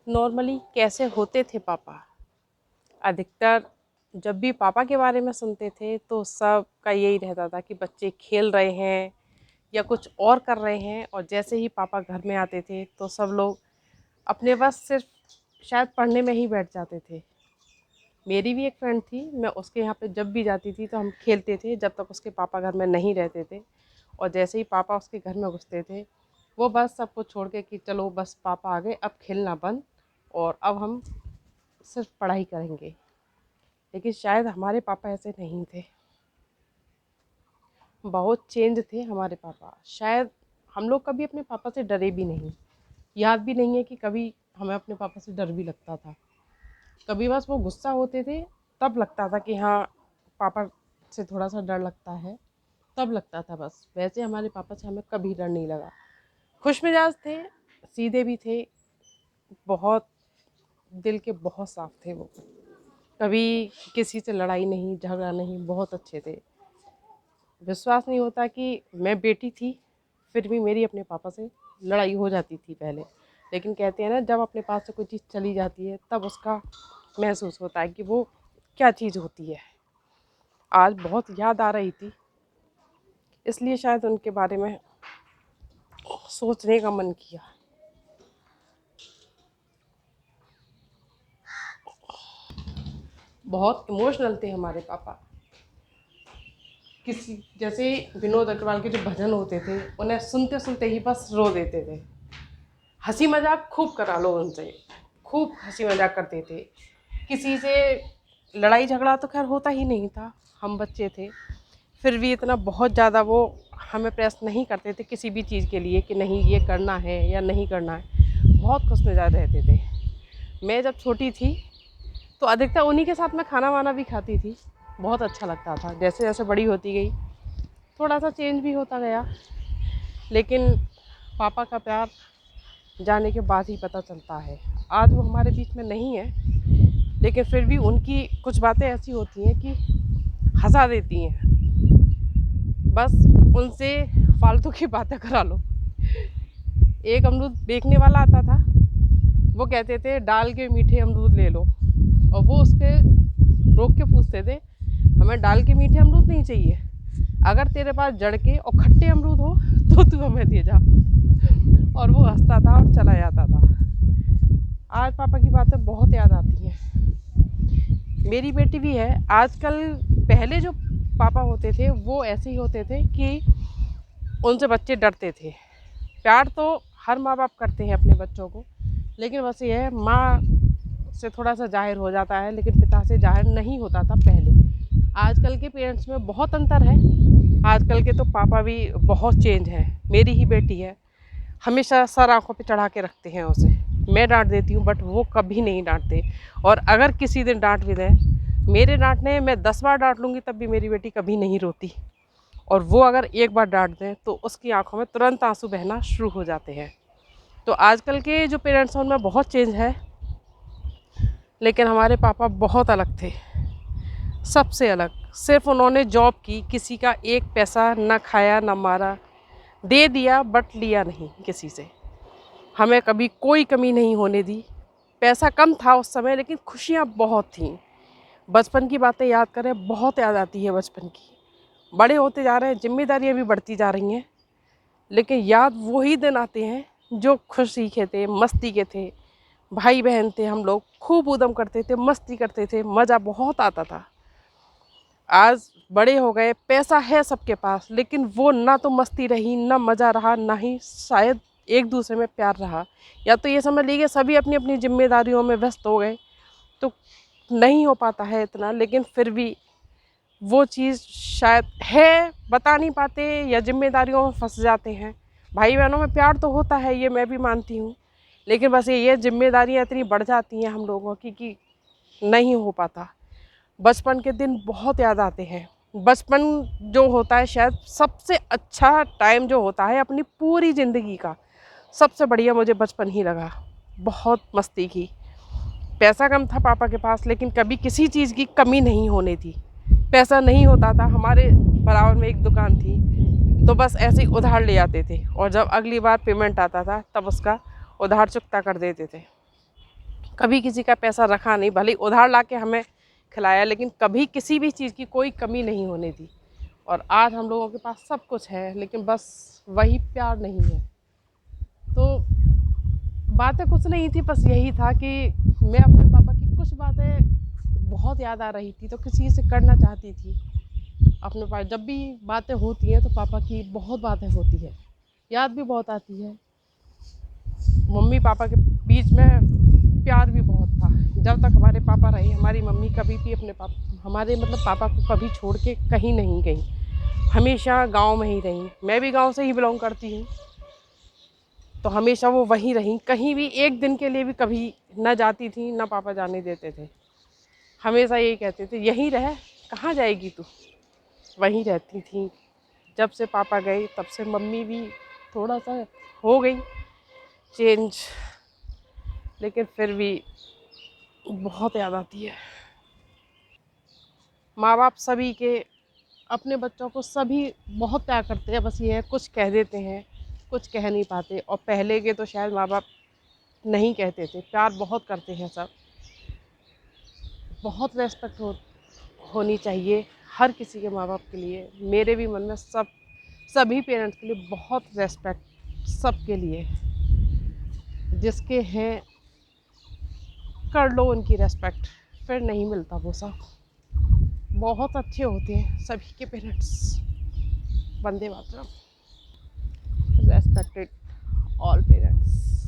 Normally कैसे होते थे पापा। अधिकतर जब भी पापा के बारे में सुनते थे तो सब का यही रहता था कि बच्चे खेल रहे हैं या कुछ और कर रहे हैं, और जैसे ही पापा घर में आते थे तो सब लोग अपने बस सिर्फ शायद पढ़ने में ही बैठ जाते थे। मेरी भी एक फ्रेंड थी, मैं उसके यहाँ पे जब भी जाती थी तो हम खेलते थे जब तक उसके पापा घर में नहीं रहते थे। और जैसे ही पापा उसके घर में घुसते थे वो बस सब कुछ छोड़ के कि चलो बस पापा आ गए, अब खेलना बंद और अब हम सिर्फ पढ़ाई करेंगे। लेकिन शायद हमारे पापा ऐसे नहीं थे, बहुत चेंज थे हमारे पापा। शायद हम लोग कभी अपने पापा से डरे भी नहीं, याद भी नहीं है कि कभी हमें अपने पापा से डर भी लगता था। कभी बस वो गुस्सा होते थे तब लगता था कि हाँ पापा से थोड़ा सा डर लगता है, तब लगता था बस। वैसे हमारे पापा से हमें कभी डर नहीं लगा। खुश मिजाज थे, सीधे भी थे, बहुत दिल के बहुत साफ थे वो। कभी किसी से लड़ाई नहीं, झगड़ा नहीं, बहुत अच्छे थे। विश्वास नहीं होता कि मैं बेटी थी फिर भी मेरी अपने पापा से लड़ाई हो जाती थी पहले। लेकिन कहते हैं ना, जब अपने पास से कोई चीज़ चली जाती है तब उसका महसूस होता है कि वो क्या चीज़ होती है। आज बहुत याद आ रही थी, इसलिए शायद उनके बारे में सोचने का मन किया। बहुत इमोशनल थे हमारे पापा। किसी जैसे विनोद अग्रवाल के जो भजन होते थे उन्हें सुनते सुनते ही बस रो देते थे। हंसी मजाक खूब करा लो उनसे, खूब हंसी मजाक करते थे। किसी से लड़ाई झगड़ा तो खैर होता ही नहीं था, हम बच्चे थे, फिर भी इतना बहुत ज़्यादा वो हमें प्रेस नहीं करते थे किसी भी चीज़ के लिए कि नहीं ये करना है या नहीं करना है। बहुत खुश मिजाज रहते थे। मैं जब छोटी थी तो अधिकतर उन्हीं के साथ मैं खाना वाना भी खाती थी, बहुत अच्छा लगता था। जैसे जैसे बड़ी होती गई थोड़ा सा चेंज भी होता गया, लेकिन पापा का प्यार जाने के बाद ही पता चलता है। आज वो हमारे बीच में नहीं है, लेकिन फिर भी उनकी कुछ बातें ऐसी होती हैं कि हंसा देती हैं। बस उनसे फालतू की बातें करा लो। एक अमरूद बेचने वाला आता था, वो कहते थे डाल के मीठे अमरूद ले लो, और वो उसके रोक के पूछते थे हमें डाल के मीठे अमरूद नहीं चाहिए, अगर तेरे पास जड़ के और खट्टे अमरूद हो तो तू हमें दे जा। और वो हंसता था और चला जाता था। आज पापा की बातें बहुत याद आती हैं। मेरी बेटी भी है। आजकल पहले जो पापा होते थे वो ऐसे ही होते थे कि उनसे बच्चे डरते थे। प्यार तो हर माँ बाप करते हैं अपने बच्चों को, लेकिन बस ये है माँ से थोड़ा सा जाहिर हो जाता है, लेकिन पिता से जाहिर नहीं होता था पहले। आजकल के पेरेंट्स में बहुत अंतर है। आजकल के तो पापा भी बहुत चेंज हैं। मेरी ही बेटी है, हमेशा सर आँखों पे चढ़ा के रखते हैं उसे। मैं डांट देती हूँ बट वो कभी नहीं डांटते। और अगर किसी दिन डांट भी दें, मेरे डांटने मैं 10 बार डांट लूँगी तब भी मेरी बेटी कभी नहीं रोती। और वो अगर एक बार डांट दें तो उसकी आंखों में तुरंत आंसू बहना शुरू हो जाते हैं। तो आजकल के जो पेरेंट्स हैं उनमें बहुत चेंज है, लेकिन हमारे पापा बहुत अलग थे, सबसे अलग। सिर्फ उन्होंने जॉब की, किसी का एक पैसा ना खाया ना मारा, दे दिया बट लिया नहीं किसी से। हमें कभी कोई कमी नहीं होने दी। पैसा कम था उस समय, लेकिन खुशियाँ बहुत थीं। बचपन की बातें याद करें, बहुत याद आती है बचपन की। बड़े होते जा रहे हैं, जिम्मेदारियाँ भी बढ़ती जा रही हैं, लेकिन याद वही दिन आते हैं जो खुशी के थे, मस्ती के थे। भाई बहन थे हम लोग, खूब ऊधम करते थे, मस्ती करते थे, मज़ा बहुत आता था। आज बड़े हो गए, पैसा है सबके पास, लेकिन वो ना तो मस्ती रही, ना मज़ा रहा, ना ही शायद एक दूसरे में प्यार रहा। या तो ये समझ लीजिए सभी अपनी अपनी जिम्मेदारियों में व्यस्त हो गए, तो नहीं हो पाता है इतना। लेकिन फिर भी वो चीज़ शायद है, बता नहीं पाते या जिम्मेदारियों में फंस जाते हैं। भाई बहनों में प्यार तो होता है, ये मैं भी मानती हूँ, लेकिन बस ये जिम्मेदारियाँ इतनी बढ़ जाती हैं हम लोगों की कि नहीं हो पाता। बचपन के दिन बहुत याद आते हैं। बचपन जो होता है शायद सबसे अच्छा टाइम जो होता है अपनी पूरी ज़िंदगी का, सबसे बढ़िया मुझे बचपन ही लगा। बहुत मस्ती की। पैसा कम था पापा के पास, लेकिन कभी किसी चीज़ की कमी नहीं होने दी। पैसा नहीं होता था, हमारे बराबर में एक दुकान थी, तो बस ऐसे ही उधार ले आते थे, और जब अगली बार पेमेंट आता था तब उसका उधार चुकता कर देते थे। कभी किसी का पैसा रखा नहीं, भले उधार ला के हमें खिलाया, लेकिन कभी किसी भी चीज़ की कोई कमी नहीं होने दी। और आज हम लोगों के पास सब कुछ है, लेकिन बस वही प्यार नहीं है। तो बातें कुछ नहीं थी, बस यही था कि मैं अपने पापा की कुछ बातें बहुत याद आ रही थी, तो किसी से करना चाहती थी अपने पास। जब भी बातें होती हैं तो पापा की बहुत बातें होती है, याद भी बहुत आती है। मम्मी पापा के बीच में प्यार भी बहुत था। जब तक हमारे पापा रहे, हमारी मम्मी कभी भी अपने हमारे मतलब पापा को कभी छोड़ के कहीं नहीं गई, हमेशा गांव में ही रहीं। मैं भी गांव से ही बिलोंग करती हूँ, तो हमेशा वो वहीं रहीं। कहीं भी एक दिन के लिए भी कभी ना जाती थी, ना पापा जाने देते थे। हमेशा यही कहते थे, यहीं रह, कहाँ जाएगी तू, वहीं रहती थी। जब से पापा गए तब से मम्मी भी थोड़ा सा हो गई चेंज, लेकिन फिर भी बहुत याद आती है। माँ बाप सभी के अपने बच्चों को सभी बहुत प्यार करते हैं, बस ये है कुछ कह देते हैं, कुछ कह नहीं पाते। और पहले के तो शायद माँ बाप नहीं कहते थे, प्यार बहुत करते हैं सब। बहुत रेस्पेक्ट होनी चाहिए हर किसी के माँ बाप के लिए। मेरे भी मन में सभी पेरेंट्स के लिए बहुत रेस्पेक्ट, सबके लिए। जिसके हैं कर लो उनकी रेस्पेक्ट, फिर नहीं मिलता वो सब। बहुत अच्छे होते हैं सभी के parents. Vande Mataram. Respected all parents.